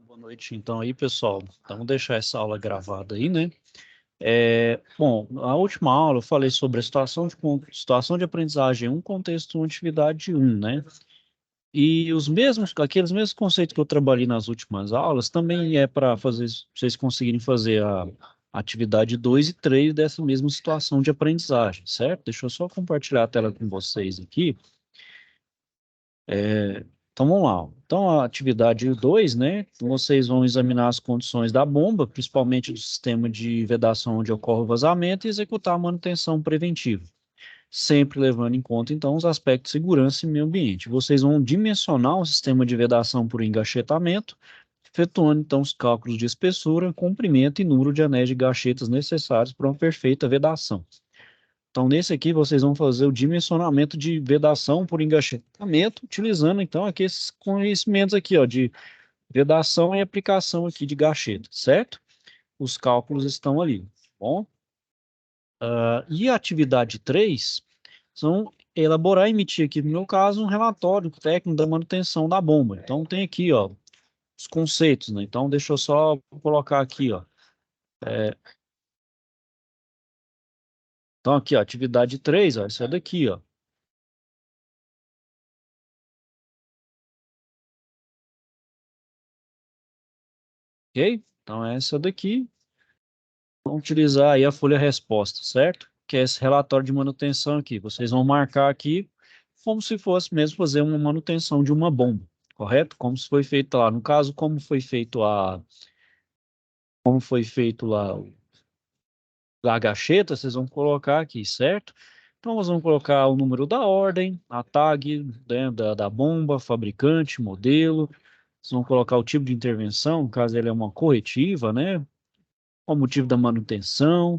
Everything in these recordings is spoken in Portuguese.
Boa noite, então, aí, pessoal. Então, vamos deixar essa aula gravada aí, né? Bom, na última aula eu falei sobre a situação de aprendizagem 1, contexto 1, atividade 1, né? E aqueles mesmos conceitos que eu trabalhei nas últimas aulas, também é para fazer, vocês conseguirem fazer a atividade 2 e 3 dessa mesma situação de aprendizagem, certo? Deixa eu só compartilhar a tela com vocês aqui. Então vamos lá. Então a atividade 2, né? Vocês vão examinar as condições da bomba, principalmente do sistema de vedação onde ocorre o vazamento, e executar a manutenção preventiva, sempre levando em conta então os aspectos de segurança e meio ambiente. Vocês vão dimensionar o sistema de vedação por engachetamento, efetuando então os cálculos de espessura, comprimento e número de anéis de gachetas necessários para uma perfeita vedação. Então, nesse aqui, vocês vão fazer o dimensionamento de vedação por engachetamento, utilizando, então, aqui esses conhecimentos aqui, ó, de vedação e aplicação aqui de gacheta, certo? Os cálculos estão ali, tá bom? E a atividade 3 são elaborar e emitir aqui, no meu caso, um relatório técnico da manutenção da bomba. Então, tem aqui, ó, os conceitos, né? Então, deixa eu só colocar aqui, ó. Então, aqui, ó, atividade 3, ó, essa daqui, ó. Ok? Então, é essa daqui. Vamos utilizar aí a folha resposta, certo? Que é esse relatório de manutenção aqui. Vocês vão marcar aqui como se fosse mesmo fazer uma manutenção de uma bomba, correto? Como se foi feito lá. No caso, como foi feito lá a gacheta, vocês vão colocar aqui, certo? Então, nós vamos colocar o número da ordem, a tag, né, da bomba, fabricante, modelo. Vocês vão colocar o tipo de intervenção, caso ele é uma corretiva, né? O motivo da manutenção,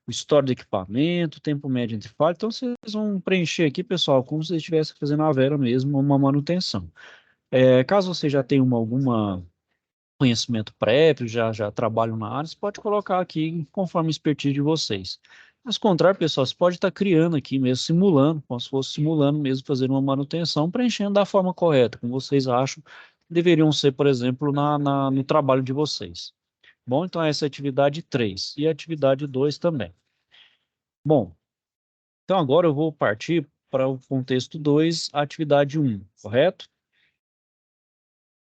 o histórico do equipamento, o tempo médio entre falhas. Então, vocês vão preencher aqui, pessoal, como se vocês estivessem fazendo a vera mesmo, uma manutenção. Caso você já tenha alguma conhecimento prévio, já trabalham na área, você pode colocar aqui conforme a expertise de vocês. Mas, contrário, pessoal, você pode estar criando aqui mesmo, simulando, como se fosse simulando mesmo, fazer uma manutenção, preenchendo da forma correta, como vocês acham que deveriam ser, por exemplo, no trabalho de vocês. Bom, então essa é a atividade 3 e a atividade 2 também. Bom, então agora eu vou partir para o contexto 2, atividade 1, correto?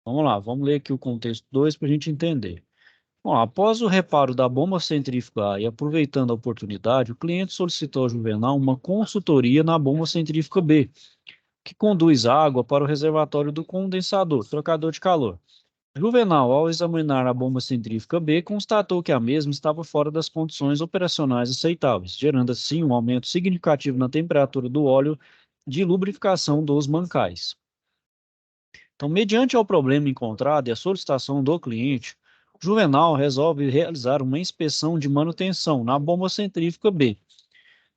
Vamos lá, vamos ler aqui o contexto 2 para a gente entender. Bom, após o reparo da bomba centrífuga A e aproveitando a oportunidade, o cliente solicitou ao Juvenal uma consultoria na bomba centrífuga B, que conduz água para o reservatório do condensador, trocador de calor. Juvenal, ao examinar a bomba centrífuga B, constatou que a mesma estava fora das condições operacionais aceitáveis, gerando assim um aumento significativo na temperatura do óleo de lubrificação dos mancais. Então, mediante ao problema encontrado e a solicitação do cliente, Juvenal resolve realizar uma inspeção de manutenção na bomba centrífuga B.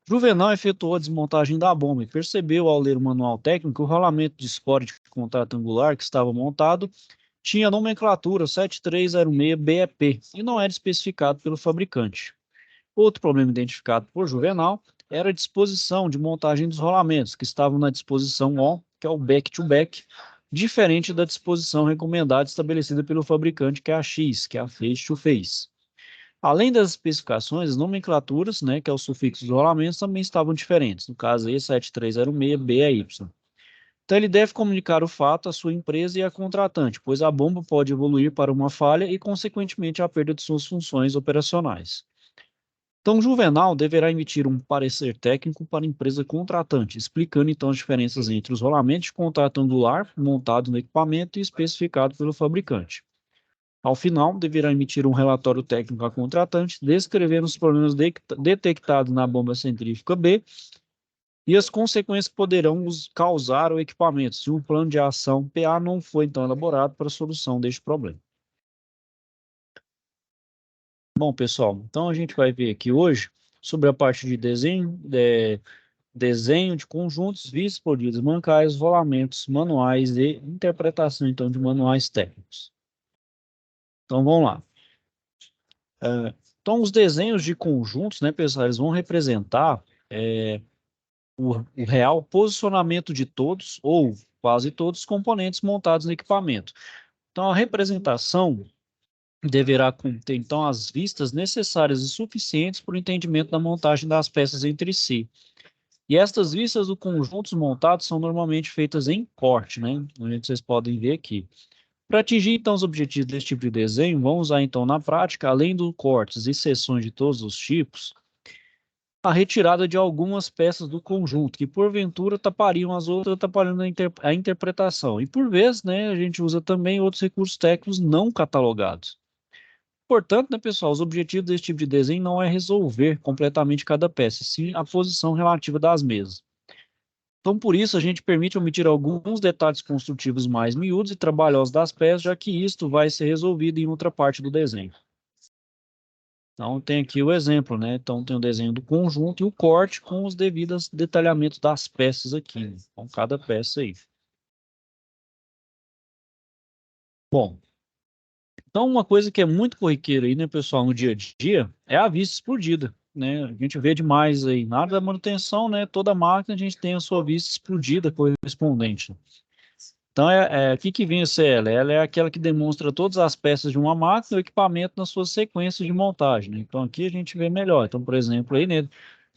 Juvenal efetuou a desmontagem da bomba e percebeu, ao ler o manual técnico, que o rolamento de escora de contato angular que estava montado tinha a nomenclatura 7306-BEP e não era especificado pelo fabricante. Outro problema identificado por Juvenal era a disposição de montagem dos rolamentos, que estavam na disposição O, que é o back-to-back, diferente da disposição recomendada estabelecida pelo fabricante, que é a X, que é a face-to-face. Além das especificações, as nomenclaturas, né, que é o sufixo dos rolamentos, também estavam diferentes. No caso aí, 7306-BAY. Então, ele deve comunicar o fato à sua empresa e à contratante, pois a bomba pode evoluir para uma falha e, consequentemente, a perda de suas funções operacionais. Então, o Juvenal deverá emitir um parecer técnico para a empresa contratante, explicando então as diferenças entre os rolamentos de contato angular montados no equipamento e especificado pelo fabricante. Ao final, deverá emitir um relatório técnico à contratante, descrevendo os problemas detectados na bomba centrífuga B e as consequências que poderão causar ao equipamento, se um plano de ação PA não foi então elaborado para a solução deste problema. Bom, pessoal, então a gente vai ver aqui hoje sobre a parte de desenho de conjuntos, vistos, polidos, mancais, rolamentos, manuais e interpretação então de manuais técnicos. Então vamos lá. Então os desenhos de conjuntos, né, pessoal, eles vão representar o real posicionamento de todos ou quase todos os componentes montados no equipamento. Então, a representação deverá conter, então, as vistas necessárias e suficientes para o entendimento da montagem das peças entre si. E estas vistas dos conjuntos montados são normalmente feitas em corte, né? Onde vocês podem ver aqui. Para atingir, então, os objetivos desse tipo de desenho, vamos usar, então, na prática, além dos cortes e seções de todos os tipos, a retirada de algumas peças do conjunto, que porventura tapariam as outras, atrapalhando a interpretação. E, por vezes, né, a gente usa também outros recursos técnicos não catalogados. Portanto, né, pessoal, os objetivos desse tipo de desenho não é resolver completamente cada peça, sim a posição relativa das mesas. Então, por isso, a gente permite omitir alguns detalhes construtivos mais miúdos e trabalhosos das peças, já que isto vai ser resolvido em outra parte do desenho. Então, tem aqui o exemplo, né? Então, tem o desenho do conjunto e o corte com os devidos detalhamentos das peças aqui, né? Com cada peça aí. Bom, então uma coisa que é muito corriqueira aí, né, pessoal, no dia a dia, é a vista explodida, né? A gente vê demais aí, na área da manutenção, né? Toda máquina a gente tem a sua vista explodida correspondente. Então, o que que vem a ser ela? Ela é aquela que demonstra todas as peças de uma máquina e o equipamento nas suas sequências de montagem, né? Então, aqui a gente vê melhor. Então, por exemplo, aí, né,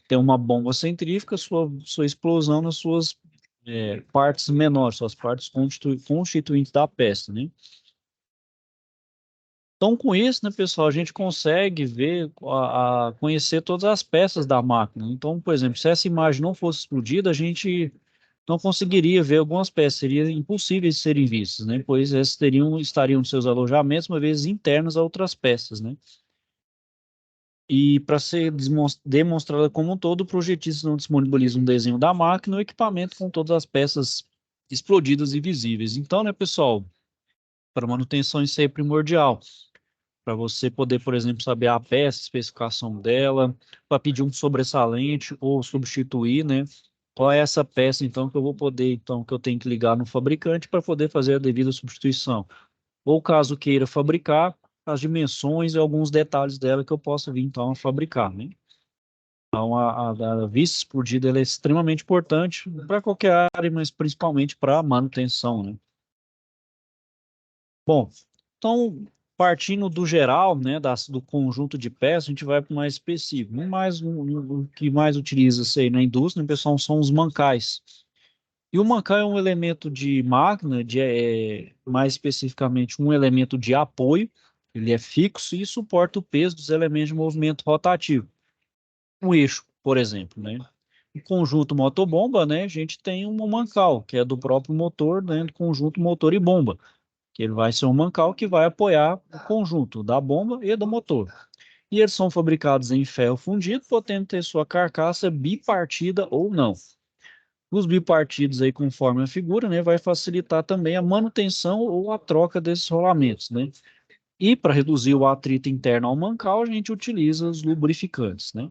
tem uma bomba centrífuga, sua explosão nas suas partes menores, suas partes constituintes da peça, né? Então, com isso, né, pessoal, a gente consegue ver, conhecer todas as peças da máquina. Então, por exemplo, se essa imagem não fosse explodida, a gente não conseguiria ver algumas peças, seria impossíveis de serem vistas, né? Pois essas estariam nos seus alojamentos, uma vez internos a outras peças, né? E para ser demonstrada como um todo, o projetista não disponibiliza um desenho da máquina ou equipamento com todas as peças explodidas e visíveis. Então, né, pessoal, para manutenção isso aí é primordial. Para você poder, por exemplo, saber a peça, a especificação dela, para pedir um sobressalente ou substituir, né? Qual é essa peça, então, que eu vou poder, então, que eu tenho que ligar no fabricante para poder fazer a devida substituição. Ou caso queira fabricar, as dimensões e alguns detalhes dela que eu possa vir, então, a fabricar, né? Então, a vista explodida ela é extremamente importante para qualquer área, mas principalmente para a manutenção, né? Bom, então, partindo do geral, né, do conjunto de peças, a gente vai para o mais específico. O que mais utiliza-se aí na indústria, né, pessoal, são os mancais. E o mancal é um elemento de máquina, mais especificamente um elemento de apoio, ele é fixo e suporta o peso dos elementos de movimento rotativo. Um eixo, por exemplo, né? O conjunto motobomba, né, a gente tem um mancal, que é do próprio motor, né, do conjunto motor e bomba, que ele vai ser um mancal que vai apoiar o conjunto da bomba e do motor. E eles são fabricados em ferro fundido, podendo ter sua carcaça bipartida ou não. Os bipartidos aí, conforme a figura, né, vai facilitar também a manutenção ou a troca desses rolamentos, né? E para reduzir o atrito interno ao mancal, a gente utiliza os lubrificantes, né?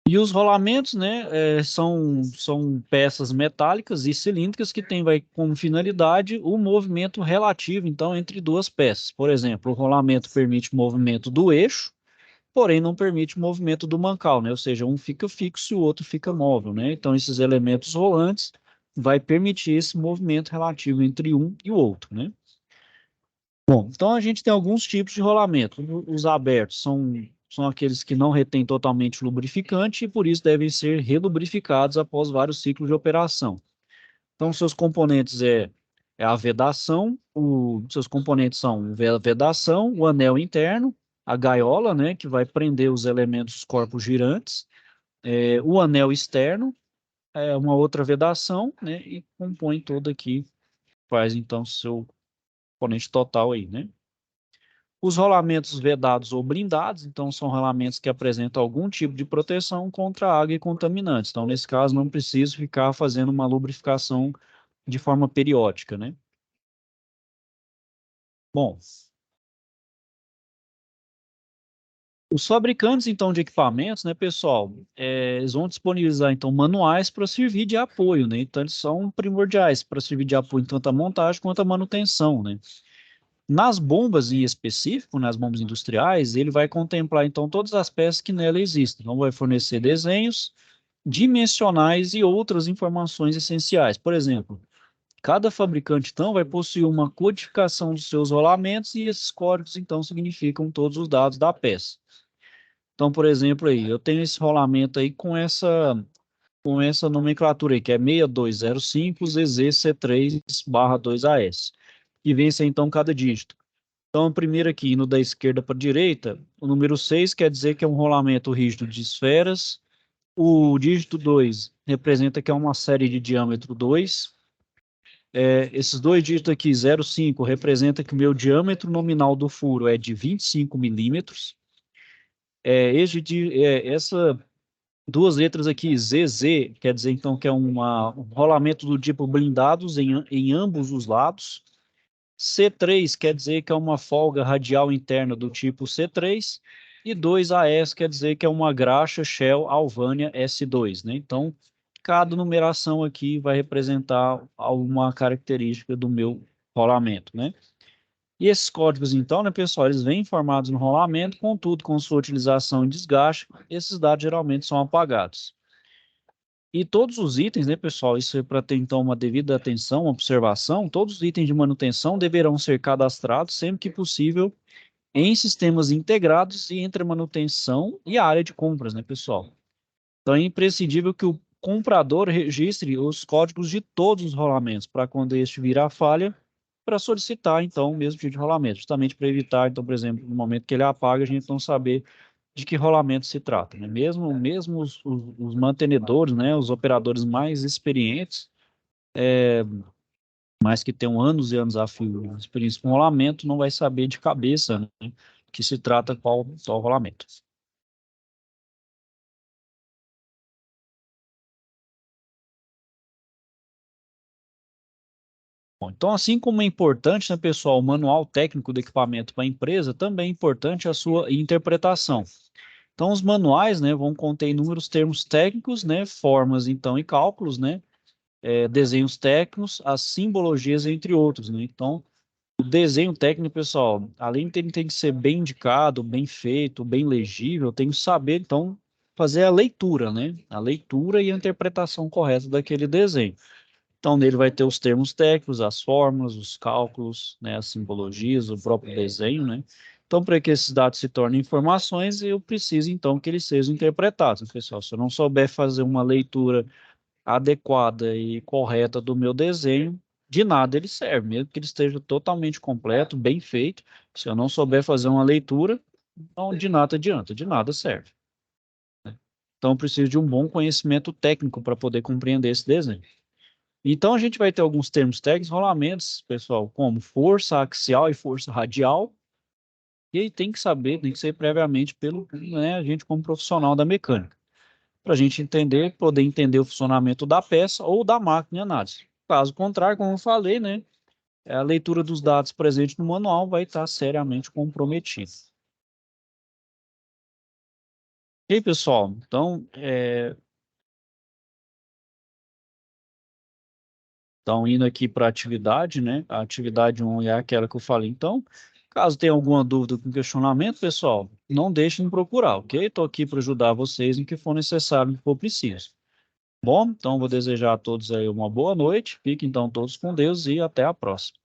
E os rolamentos, né, são peças metálicas e cilíndricas que têm como finalidade o movimento relativo, então, entre duas peças. Por exemplo, o rolamento permite o movimento do eixo, porém não permite o movimento do mancal, né? Ou seja, um fica fixo e o outro fica móvel, né? Então, esses elementos rolantes vai permitir esse movimento relativo entre um e o outro, né? Bom, então a gente tem alguns tipos de rolamento. Os abertos são aqueles que não retêm totalmente o lubrificante e por isso devem ser relubrificados após vários ciclos de operação. Então, seus componentes é a vedação, seus componentes são a vedação, o anel interno, a gaiola, né, que vai prender os elementos dos corpos girantes, o anel externo, uma outra vedação, né, e compõe todo aqui, faz então seu componente total aí, né. Os rolamentos vedados ou blindados, então, são rolamentos que apresentam algum tipo de proteção contra água e contaminantes. Então, nesse caso, não preciso ficar fazendo uma lubrificação de forma periódica, né? Bom, os fabricantes, então, de equipamentos, né, pessoal, eles vão disponibilizar, então, manuais para servir de apoio, né? Então, eles são primordiais para servir de apoio tanto à montagem quanto à manutenção, né? Nas bombas em específico, nas bombas industriais, ele vai contemplar, então, todas as peças que nela existem. Então, vai fornecer desenhos dimensionais e outras informações essenciais. Por exemplo, Cada fabricante, então, vai possuir uma codificação dos seus rolamentos e esses códigos, então, significam todos os dados da peça. Então, por exemplo, aí, eu tenho esse rolamento aí com essa nomenclatura aí, que é 6205 ZZC3/2AS, que vence, então, cada dígito. Então, primeiro aqui, indo da esquerda para a direita, o número 6 quer dizer que é um rolamento rígido de esferas. O dígito 2 representa que é uma série de diâmetro 2. Esses dois dígitos aqui, 0,5, representa que o meu diâmetro nominal do furo é de 25 milímetros. Essa duas letras aqui, ZZ, quer dizer então que é um rolamento do tipo blindados em ambos os lados. C3 quer dizer que é uma folga radial interna do tipo C3, e 2AS quer dizer que é uma graxa Shell Alvania S2, né? Então, cada numeração aqui vai representar alguma característica do meu rolamento, né? E esses códigos, então, né, pessoal, eles vêm informados no rolamento, contudo, com sua utilização e desgaste, esses dados geralmente são apagados. E todos os itens, né, pessoal, isso é para ter então uma devida atenção, observação, todos os itens de manutenção deverão ser cadastrados sempre que possível em sistemas integrados e entre a manutenção e a área de compras, né, pessoal? Então é imprescindível que o comprador registre os códigos de todos os rolamentos para quando este virar falha, para solicitar então o mesmo tipo de rolamento, justamente para evitar, então, por exemplo, no momento que ele apaga, a gente não saber de que rolamento se trata, né? Mesmo os mantenedores, né, os operadores mais experientes, mas que tenham anos e anos a fio de experiência com rolamento, não vai saber de cabeça, né, que se trata qual rolamento. Bom, então, assim como é importante, né, pessoal, o manual técnico do equipamento para a empresa, também é importante a sua interpretação. Então, os manuais, né, vão conter inúmeros termos técnicos, né, formas, então, e cálculos, né, desenhos técnicos, as simbologias, entre outros, né? Então, o desenho técnico, pessoal, além de ele tem que ser bem indicado, bem feito, bem legível, tem que saber, então, fazer a leitura, né? A leitura e a interpretação correta daquele desenho. Então, nele vai ter os termos técnicos, as formas, os cálculos, né, as simbologias, o próprio desenho, né? Então, para que esses dados se tornem informações, eu preciso, então, que eles sejam interpretados, pessoal. Se eu não souber fazer uma leitura adequada e correta do meu desenho, de nada ele serve, mesmo que ele esteja totalmente completo, bem feito. Se eu não souber fazer uma leitura, então de nada adianta, de nada serve. Então, eu preciso de um bom conhecimento técnico para poder compreender esse desenho. Então, a gente vai ter alguns termos técnicos, rolamentos, pessoal, como força axial e força radial. E aí tem que saber, tem que ser previamente pelo, né, a gente como profissional da mecânica, para a gente entender, poder entender o funcionamento da peça ou da máquina de análise. Caso contrário, como eu falei, né, a leitura dos dados presentes no manual vai estar seriamente comprometida. E aí, pessoal, então, indo aqui para a atividade, né? A atividade 1 é aquela que eu falei. Então, caso tenha alguma dúvida com questionamento, pessoal, não deixem de procurar, ok? Estou aqui para ajudar vocês no que for necessário, no que for preciso. Bom, então vou desejar a todos aí uma boa noite. Fiquem então todos com Deus e até a próxima.